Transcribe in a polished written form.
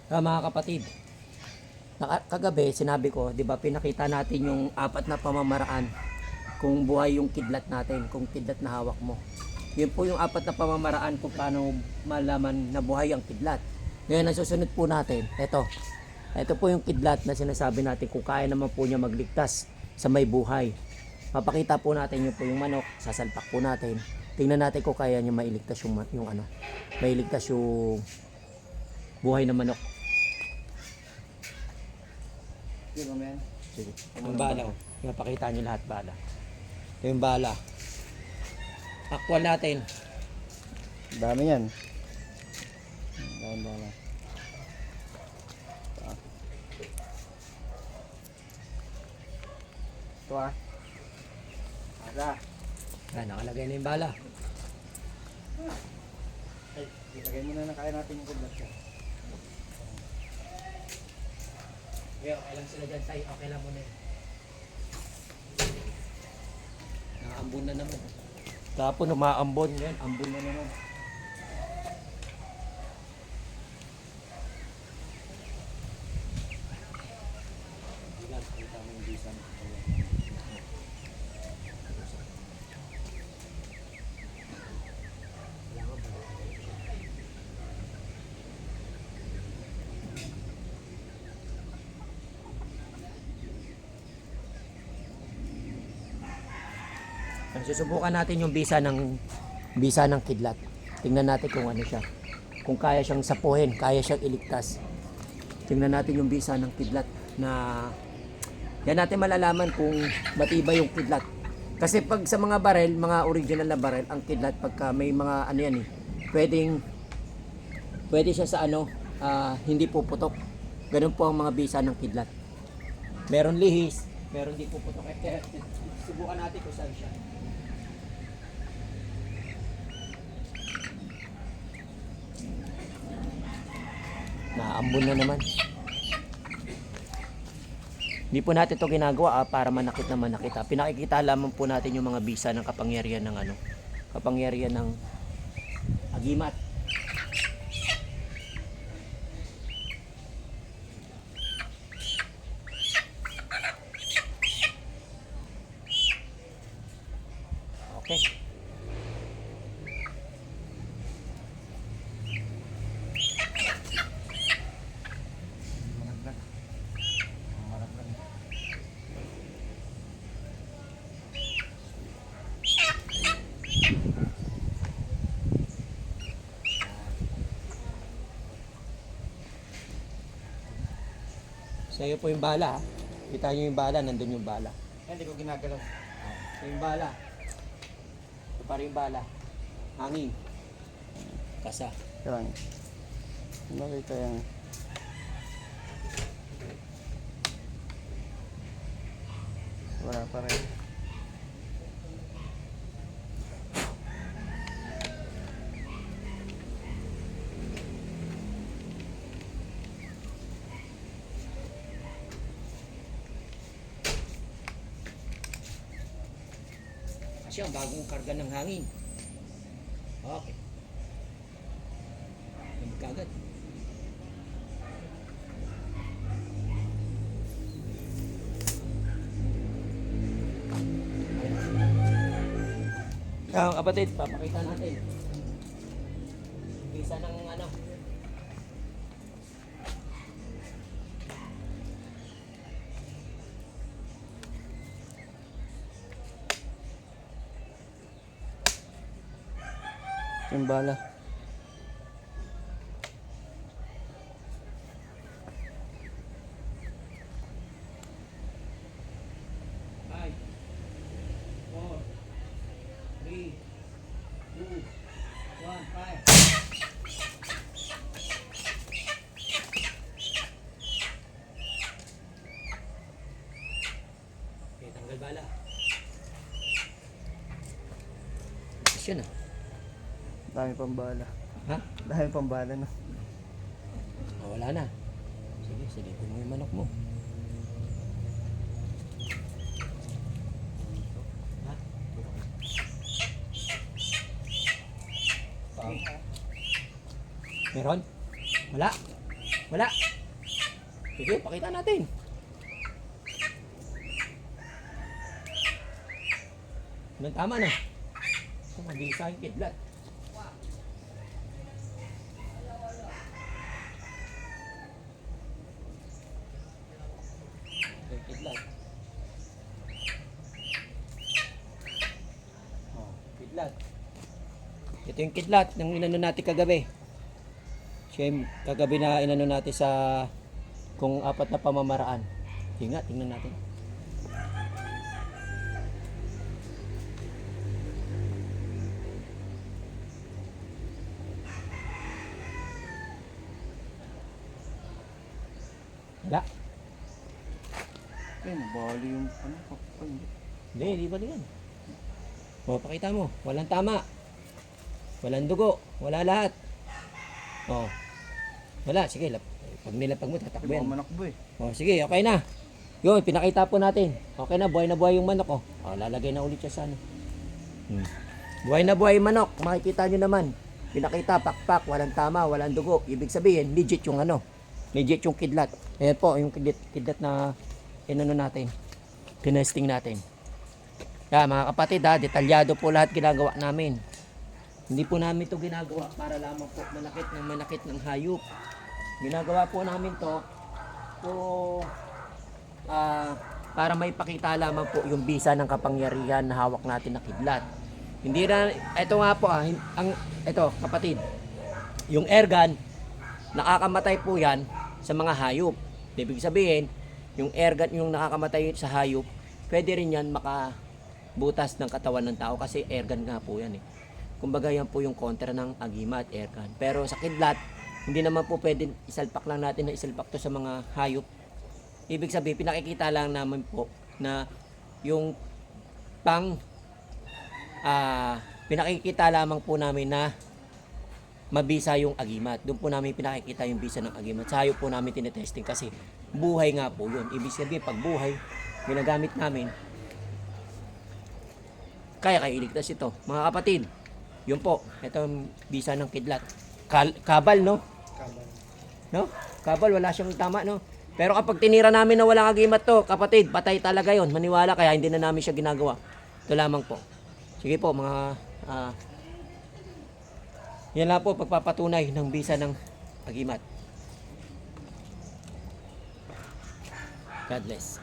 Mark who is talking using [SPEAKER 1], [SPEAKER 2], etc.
[SPEAKER 1] Mga kapatid, kagabi sinabi ko, 'di ba, pinakita natin yung apat na pamamaraan kung buhay yung kidlat natin, kung kidlat na hawak mo. Yun po yung apat na pamamaraan kung paano malaman na buhay ang kidlat. Ngayon, ang susunod po natin, ito po yung kidlat na sinasabi natin kung kaya naman po niya magligtas sa may buhay. Papakita po natin yun po yung manok, sasalpak po natin. Tingnan natin kung kaya niya mailigtas mailigtas yung buhay na manok.
[SPEAKER 2] Sige, man.
[SPEAKER 1] Sige. Ang bala, napakita niyo lahat bala. Ito yung bala. Actual natin.
[SPEAKER 2] Dami yan. Dami bala. Ito ah. Ada.
[SPEAKER 1] Nakalagay na yung bala.
[SPEAKER 2] Ay, ilagay mo na kaya natin yung kudlat siya.
[SPEAKER 1] Okay lang sila dyan, tay. Okay lang muna yun. Nakaambon na naman. Tapos umaambon yan. Ambon na naman.
[SPEAKER 2] Kita mo yung bisan.
[SPEAKER 1] Susubukan natin yung bisa ng kidlat. Tingnan natin kung ano siya. Kung kaya siyang sapuhin, kaya siyang iligtas. Tingnan natin yung bisa ng kidlat na yan natin malalaman kung matibay yung kidlat. Kasi pag sa mga barel, mga original na barel, ang kidlat pagka may mga ano yan pwede siya sa hindi puputok. Ganun po ang mga bisa ng kidlat. Meron lihis, meron di puputok. Subukan natin kung saan siya. Naambon na naman. Hindi po natin ito ginagawa para manakit na manakit. Pinakikita lamang po natin yung mga bisa ng kapangyarihan ng kapangyarihan ng agimat. Okay. Sa'yo po yung bala. Kita nyo yung bala, nandun yung bala.
[SPEAKER 2] Hindi ko ginagalaw.
[SPEAKER 1] Ito yung bala. Ito pa rin yung bala. Hangin. Kasa.
[SPEAKER 2] Yan. Nakita yan. Wala pa rin.
[SPEAKER 1] Kasi ang bagong karga ng hangin. Okay. Magkagat. Kapatid, papakita natin. Bisa ng
[SPEAKER 2] Yung bala.
[SPEAKER 1] Five, 4, 3, 2, 1, 5. Okay, tanggal bala. Yun ah.
[SPEAKER 2] Dami pang bala.
[SPEAKER 1] Ha?
[SPEAKER 2] Dami pang bala no.
[SPEAKER 1] Wala na. Sige, silipin mo yung manok mo. Ha? Meron? Wala? Wala. Sige, pakita natin. Tama na. Ito, mabisa yung kidlat. Ito yung kidlat. Oh, kidlat. Ito yung kidlat ng inano natin kagabi. Siya yung kagabi na inano natin sa kung apat na pamamaraan. Tingnan natin. Wala.
[SPEAKER 2] Eh, nabali yung ano, kapal.
[SPEAKER 1] Hindi ba yan? O, pakita mo. Walang tama. Walang dugo. Wala lahat. O. Wala. Sige, pag nilapag mo, tatakbo
[SPEAKER 2] Mga
[SPEAKER 1] yan.
[SPEAKER 2] manakbo eh.
[SPEAKER 1] O, sige, okay na. Yun, pinakita po natin. Okay na buhay yung manok. O, lalagay na ulit siya sa ano. Buhay na buhay yung manok. Makikita nyo naman. Pinakita, pakpak, walang tama, walang dugo. Ibig sabihin, legit yung ano. Legit yung kidlat. Ayan po, yung kidlat na inano natin. Tinesting natin. Kaya mga kapatid ha, detalyado po lahat ginagawa namin. Hindi po namin to ginagawa para lamang po manakit ng hayop. Ginagawa po namin to para may pakita lamang po yung bisa ng kapangyarihan na hawak natin na kidlat. Hindi na, ito nga po ito kapatid, yung airgun, nakakamatay po yan sa mga hayop. Ibig sabihin, yung airgun yung nakakamatay sa hayop, pwede rin yan makabutas ng katawan ng tao kasi airgun nga po yan eh. Kumbaga yan po yung kontra ng agimat, airgun. Pero sa kidlat, hindi naman po pwede isalpak lang natin na isalpak to sa mga hayop. Ibig sabihin, pinakikita lang naman po na yung pinakikita lamang po namin na mabisa yung agimat. Doon po namin pinakikita yung bisa ng agimat. Sa hayop po namin tinetesting kasi buhay nga po yun. Ibig sabihin, pag buhay, ginagamit namin, kaya iligtas ito. Mga kapatid, yun po, ito ang bisa ng kidlat. Kabal, no?
[SPEAKER 2] Kabal.
[SPEAKER 1] No? Kabal, wala siyang tama, no? Pero kapag tinira namin na walang agimat to, kapatid, patay talaga yon. Maniwala, kaya hindi na namin siya ginagawa. Ito lamang po. Sige po, mga yan lang po pagpapatunay ng bisa ng agimat. God bless.